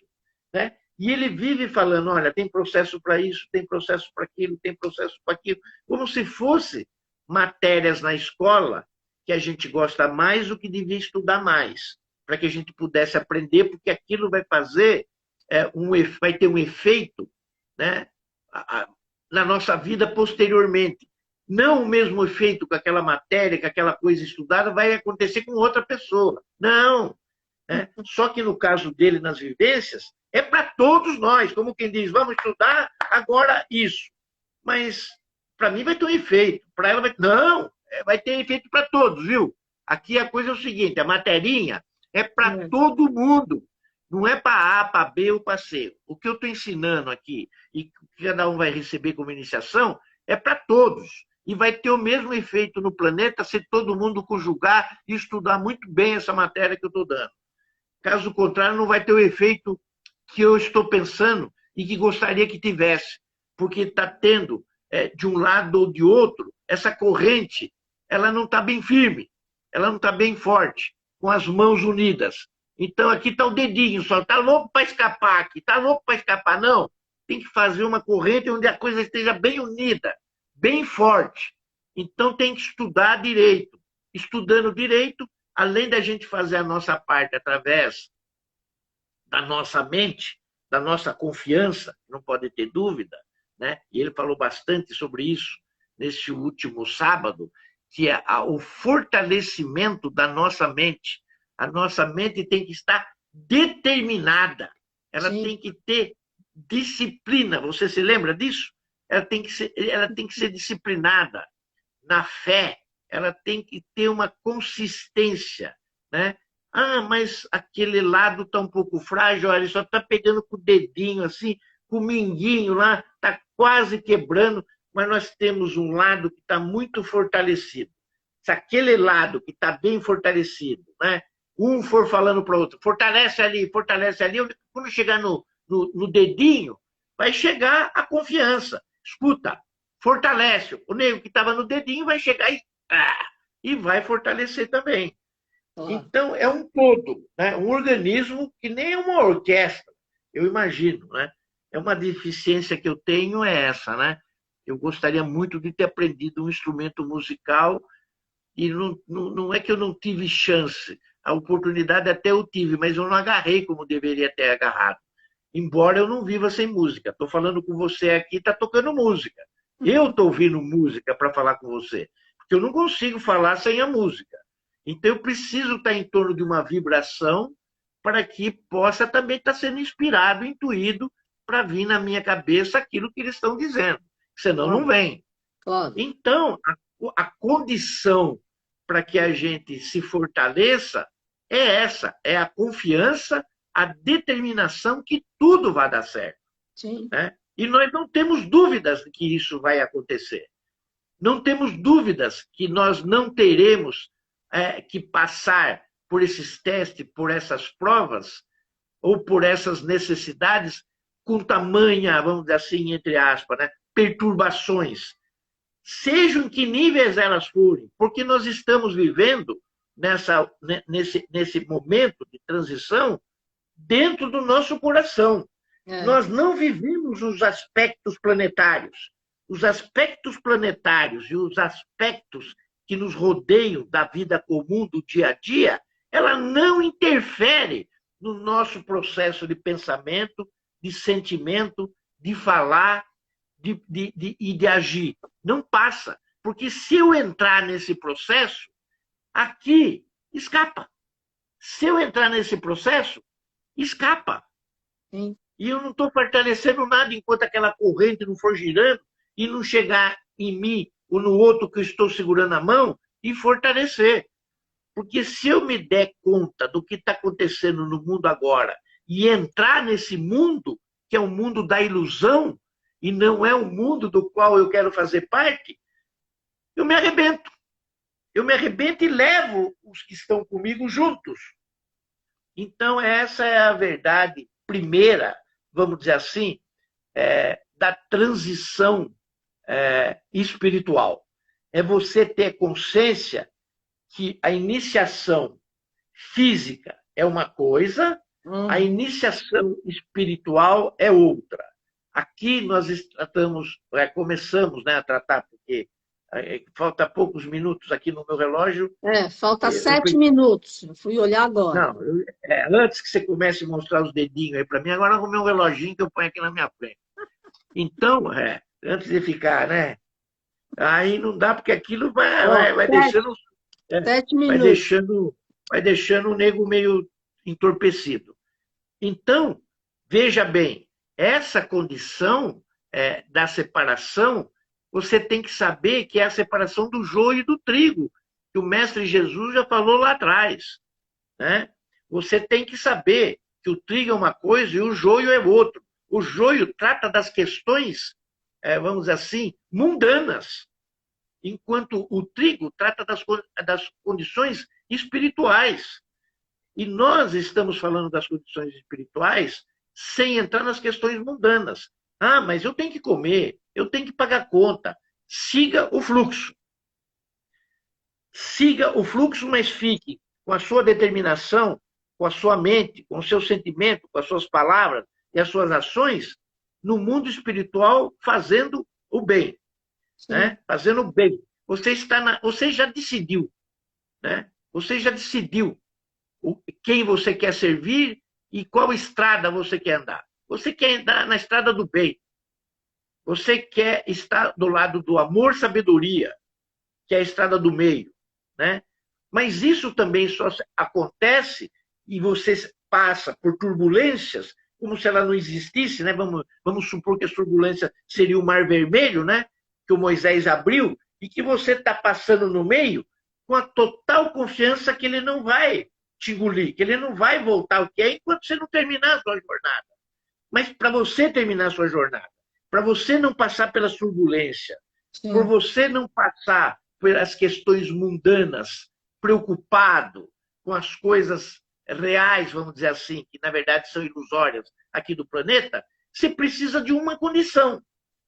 Né? E ele vive falando, olha, tem processo para isso, tem processo para aquilo, tem processo para aquilo. Como se fosse matérias na escola que a gente gosta mais do que devia estudar mais, para que a gente pudesse aprender, porque aquilo vai fazer, vai ter um efeito, né, na nossa vida posteriormente. Não o mesmo efeito com aquela matéria, com aquela coisa estudada, vai acontecer com outra pessoa. Não. Só que no caso dele, nas vivências, é para todos nós. Como quem diz, vamos estudar agora isso. Mas para mim vai ter um efeito. Para ela vai... Não, vai ter efeito para todos, viu? Aqui a coisa é o seguinte, a materinha é para todo mundo. Não é para A, para B ou para C. O que eu estou ensinando aqui, e que cada um vai receber como iniciação, é para todos. E vai ter o mesmo efeito no planeta se todo mundo conjugar e estudar muito bem essa matéria que eu estou dando. Caso contrário, não vai ter o efeito que eu estou pensando e que gostaria que tivesse. Porque está tendo, de um lado ou de outro, essa corrente, ela não está bem firme, ela não está bem forte, com as mãos unidas. Então, aqui está o dedinho só. Está louco para escapar aqui. Está louco para escapar? Não. Tem que fazer uma corrente onde a coisa esteja bem unida, bem forte. Então, tem que estudar direito. Estudando direito, além da gente fazer a nossa parte através da nossa mente, da nossa confiança, não pode ter dúvida, né? E ele falou bastante sobre isso nesse último sábado, que é o fortalecimento da nossa mente. A nossa mente tem que estar determinada. Ela tem que ter disciplina. Você se lembra disso? Ela tem que ser disciplinada na fé. Ela tem que ter uma consistência. Né? Ah, mas aquele lado está um pouco frágil. Ele só está pegando com o dedinho assim, com o minguinho lá, está quase quebrando. Mas nós temos um lado que está muito fortalecido. Se aquele lado que está bem fortalecido, né? um for falando para o outro, fortalece ali, quando chegar no dedinho, vai chegar a confiança. Escuta, fortalece. O nego que estava no dedinho vai chegar e vai fortalecer também. Então, é um todo, né? Um organismo que nem uma orquestra, eu imagino. Né? É uma deficiência que eu tenho é essa. Né? Eu gostaria muito de ter aprendido um instrumento musical e não é que eu não tive chance. A oportunidade até eu tive, mas eu não agarrei como deveria ter agarrado. Embora eu não viva sem música. Estou falando com você aqui, está tocando música. Eu estou ouvindo música para falar com você. Porque eu não consigo falar sem a música. Então, eu preciso estar em torno de uma vibração para que possa também estar sendo inspirado, intuído, para vir na minha cabeça aquilo que eles estão dizendo. Senão, não vem. Então, a condição para que a gente se fortaleça é essa, é a confiança, a determinação que tudo vai dar certo. Sim. Né? E nós não temos dúvidas de que isso vai acontecer. Não temos dúvidas que nós não teremos que passar por esses testes, por essas provas, ou por essas necessidades com tamanha, vamos dizer assim, entre aspas, né, perturbações. Sejam em que níveis elas forem, porque nós estamos vivendo nesse momento de transição dentro do nosso coração. Nós não vivemos os aspectos planetários. Os aspectos planetários e os aspectos que nos rodeiam da vida comum, do dia a dia, ela não interfere no nosso processo de pensamento, de sentimento, de falar e de agir. Não passa. Porque se eu entrar nesse processo, aqui escapa. Se eu entrar nesse processo, escapa. Sim. E eu não estou fortalecendo nada enquanto aquela corrente não for girando e não chegar em mim ou no outro que eu estou segurando a mão e fortalecer. Porque se eu me der conta do que está acontecendo no mundo agora e entrar nesse mundo, que é o mundo da ilusão, e não é o mundo do qual eu quero fazer parte, eu me arrebento. Eu me arrebento e levo os que estão comigo juntos. Então, essa é a verdade primeira, vamos dizer assim, da transição espiritual. É você ter consciência que a iniciação física é uma coisa, a iniciação espiritual é outra. Aqui nós começamos a tratar, porque falta poucos minutos aqui no meu relógio. Falta 7 minutos. Eu fui olhar agora. Não, antes que você comece a mostrar os dedinhos aí para mim, agora eu arrumei um reloginho que eu ponho aqui na minha frente. Então, antes de ficar, né? Aí não dá, porque aquilo vai deixando. 7 minutos. Vai deixando o nego meio entorpecido. Então, veja bem, essa condição da separação, você tem que saber que é a separação do joio e do trigo, que o Mestre Jesus já falou lá atrás. Né? Você tem que saber que o trigo é uma coisa e o joio é outro. O joio trata das questões, vamos dizer assim, mundanas, enquanto o trigo trata das condições espirituais. E nós estamos falando das condições espirituais sem entrar nas questões mundanas. Ah, mas eu tenho que comer, eu tenho que pagar conta. Siga o fluxo. Siga o fluxo, mas fique com a sua determinação, com a sua mente, com o seu sentimento, com as suas palavras e as suas ações no mundo espiritual fazendo o bem. Né? Fazendo o bem. Você já decidiu. Né? Você já decidiu quem você quer servir e qual estrada você quer andar. Você quer andar na estrada do bem. Você quer estar do lado do amor, sabedoria, que é a estrada do meio. Né? Mas isso também só acontece e você passa por turbulências como se ela não existisse. Né? Vamos supor que a turbulência seria o Mar Vermelho, né? Que o Moisés abriu, e que você está passando no meio com a total confiança que ele não vai te engolir, que ele não vai voltar ao que é enquanto você não terminar a sua jornada. Mas para você terminar a sua jornada, para você não passar pela turbulência, por você não passar pelas questões mundanas, preocupado com as coisas reais, vamos dizer assim, que na verdade são ilusórias aqui do planeta, você precisa de uma condição.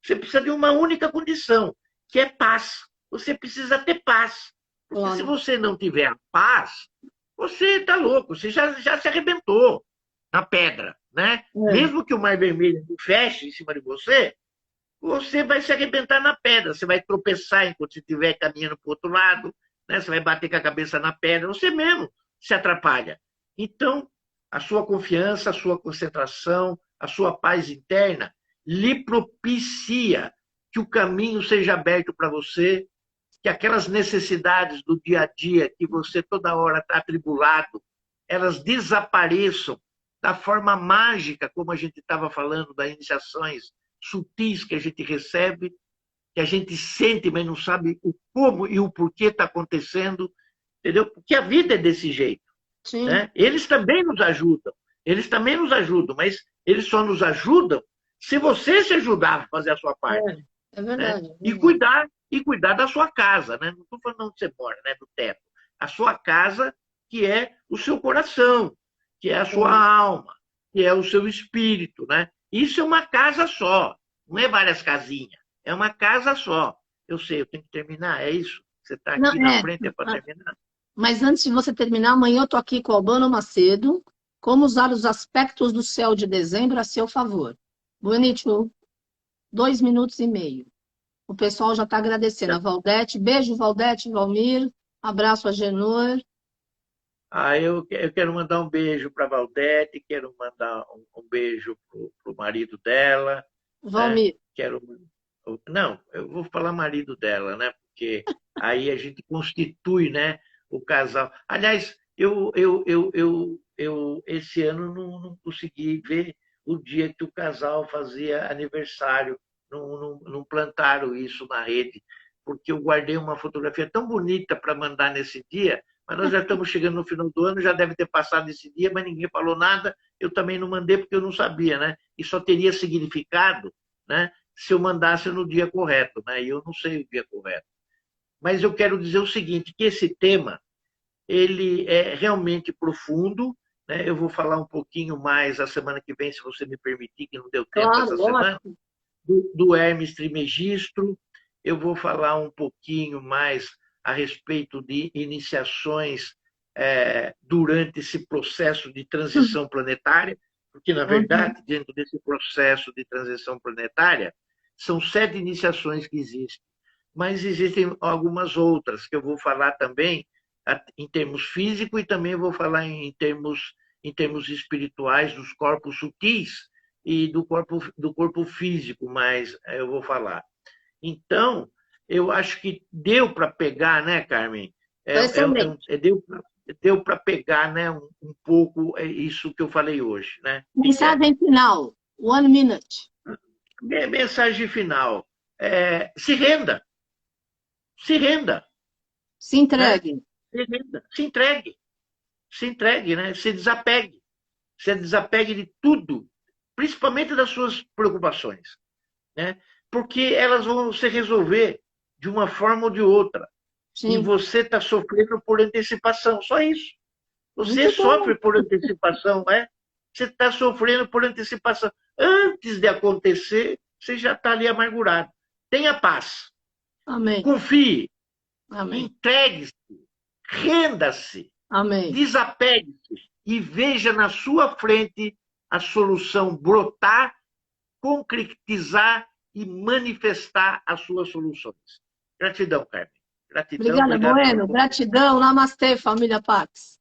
Você precisa de uma única condição, que é paz. Você precisa ter paz. Porque se você não tiver paz, você está louco, você já se arrebentou na pedra, né? Mesmo que o Mar Vermelho não feche em cima de você, você vai se arrebentar na pedra, você vai tropeçar enquanto você estiver caminhando para o outro lado, né? Você vai bater com a cabeça na pedra, você mesmo se atrapalha. Então, a sua confiança, a sua concentração, a sua paz interna lhe propicia que o caminho seja aberto para você, que aquelas necessidades do dia a dia que você toda hora está atribulado, elas desapareçam da forma mágica, como a gente estava falando, das iniciações sutis que a gente recebe, que a gente sente, mas não sabe o como e o porquê está acontecendo, entendeu? Porque a vida é desse jeito. Né? Eles também nos ajudam, mas eles só nos ajudam se você se ajudar a fazer a sua parte. É verdade. Né? E cuidar da sua casa, né? Não estou falando onde você mora, né? Do teto. A sua casa, que é o seu coração, que é a sua alma, que é o seu espírito, né? Isso é uma casa só, não é várias casinhas, é uma casa só. Eu sei, eu tenho que terminar, é isso? Você está aqui na frente, é para terminar? Mas antes de você terminar, amanhã eu estou aqui com o Albano Macedo, como usar os aspectos do céu de dezembro a seu favor. Bonito, 2 minutos e meio. O pessoal já está agradecendo. A Valdete, beijo, Valdete, Valmir, abraço a Genor. Eu quero mandar um beijo para a Valdete, quero mandar um beijo para o marido dela. Valmir. Né? Não, eu vou falar marido dela, né? Porque aí a gente constitui, né, o casal. Aliás, eu esse ano não consegui ver o dia que o casal fazia aniversário. Não plantaram isso na rede, porque eu guardei uma fotografia tão bonita para mandar nesse dia, mas nós já estamos chegando no final do ano, já deve ter passado esse dia, mas ninguém falou nada, eu também não mandei porque eu não sabia, né? E só teria significado, né, se eu mandasse no dia correto, né? E eu não sei o dia correto. Mas eu quero dizer o seguinte, que esse tema, ele é realmente profundo, né? Eu vou falar um pouquinho mais a semana que vem, se você me permitir, que não deu tempo essa semana, do Hermes Trismegisto. Eu vou falar um pouquinho mais a respeito de iniciações durante esse processo de transição planetária, porque, na verdade, dentro desse processo de transição planetária, são 7 iniciações que existem, mas existem algumas outras que eu vou falar também em termos físicos e também vou falar em termos espirituais dos corpos sutis e do corpo físico, mas eu vou falar. Então, eu acho que deu para pegar, né, Carmen? Deu para pegar, né, um pouco isso que eu falei hoje. Né? Mensagem final, 1 minute. Mensagem final. Se renda. Se renda. Se entregue. Né? Se entregue. Se entregue, né? Se desapegue. Se desapegue de tudo, principalmente das suas preocupações, né? Porque elas vão se resolver de uma forma ou de outra. Sim. E você está sofrendo por antecipação, só isso. Você sofre por antecipação, né? Você está sofrendo por antecipação. Antes de acontecer, você já está ali amargurado. Tenha paz. Amém. Confie. Amém. Entregue-se. Renda-se. Amém. Desapegue-se. E veja na sua frente a solução brotar, concretizar e manifestar as suas soluções. Gratidão, Carmen. Gratidão. Obrigada, Bueno. Gratidão. Namastê, família Pax.